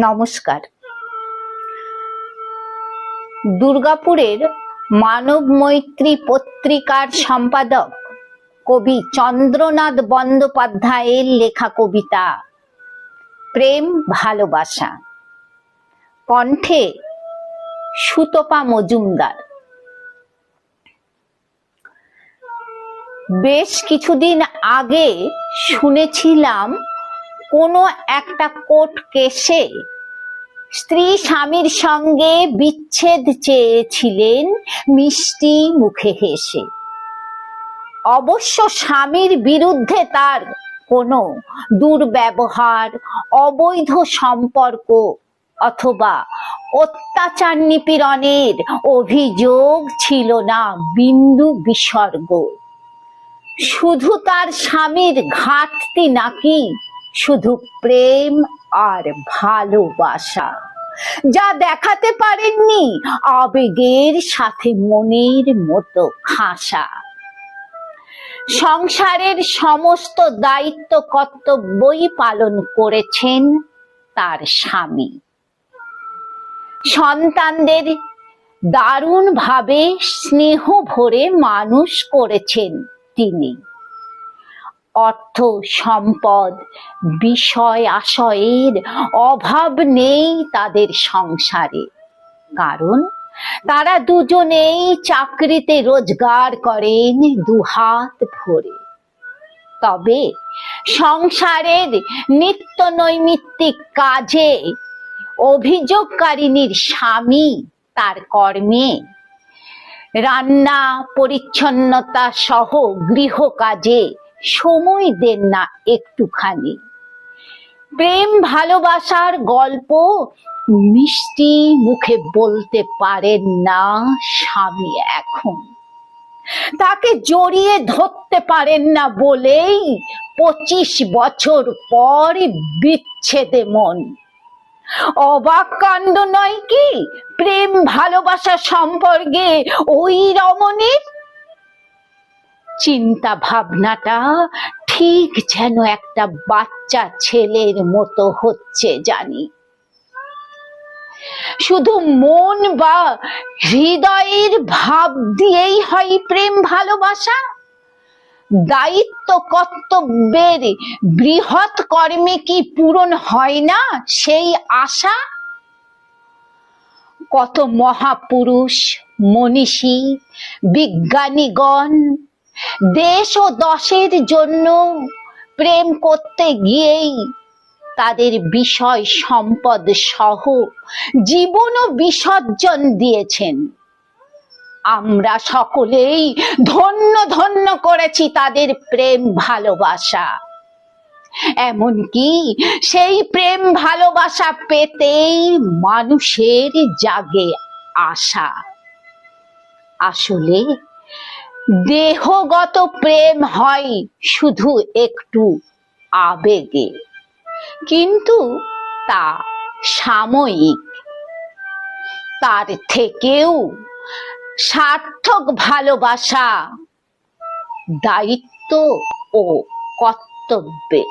নমস্কার। দুর্গাপুরের মানব মৈত্রী পত্রিকার সম্পাদক কবি চন্দ্রনাথ বন্দ্যোপাধ্যায়ের লেখা কবিতা প্রেম ভালোবাসা, কণ্ঠে সুতপা মজুমদার। বেশ কিছুদিন আগে শুনেছিলাম কোনো একটা কোর্ট কেসে স্ত্রী স্বামীর সঙ্গে বিচ্ছেদ চেয়েছিলেন মিষ্টি মুখে হেসে। অবশ্য স্বামীর বিরুদ্ধে তার কোনো দুর্ব্যবহার, অবৈধ সম্পর্ক অথবা অত্যাচার নিপীড়নের অভিযোগ ছিল না বিন্দু বিসর্গ। শুধু তার স্বামীর ঘাটতি নাকি শুধু প্রেম আর ভালোবাসা, যা দেখাতে পারেননি আবেগের সাথে মনের মতো খাসা। সংসারের সমস্ত দায়িত্ব কর্তব্যই পালন করেছেন তার স্বামী। সন্তানদের দারুণভাবে স্নেহ ভরে মানুষ করেছেন তিনি। অর্থ সম্পদ বিষয় আশয়ের অভাব নেই তাদের সংসারে, কারণ তারা দুজনেই চাকরিতে রোজগার করেন দুহাত ভরে। তবে সংসারের নিত্য নৈমিত্তিক কাজে অভিযোগকারিনীর স্বামী তার কর্মে, রান্না পরিচ্ছন্নতা সহ গৃহকাজে সময় দেন না একটুখানি। প্রেম ভালোবাসার গল্প মিষ্টি মুখে বলতে পারেন না স্বামী এখন। তাকে জড়িয়ে ধরতে পারেন না বলেই 25 বছর পর বিচ্ছেদে মন। অবাক কাণ্ড নয় কি প্রেম ভালোবাসা সম্পর্কে ওই রমণীর? চিন্তা ভাবনাটা ঠিক যেন একটা বাচ্চা ছেলের মতো হচ্ছে জানি। শুধু মন বা হৃদয়ের ভাব দিয়েই হয় প্রেম ভালোবাসা? দায়িত্ব কর্তব্যের বৃহৎ কর্মে কি পূরণ হয় না সেই আশা? কত মহাপুরুষ, মনীষী, বিজ্ঞানীগণ দেশ ও দশের জন্য প্রেম করতে গিয়েই তাদের বিষয় সম্পদ সহ জীবনও বিসর্জন দিয়েছেন। আমরা সকলেই ধন্য ধন্য করেছি তাদের প্রেম ভালোবাসা। এমনকি সেই প্রেম ভালোবাসা পেতেই মানুষের জাগে আশা। আসলে দেহগত প্রেম হয় শুধু একটু আবেগে, কিন্তু তা সাময়িক। তার থেকেও সার্থক ভালোবাসা দায়িত্ব ও কর্তব্যে।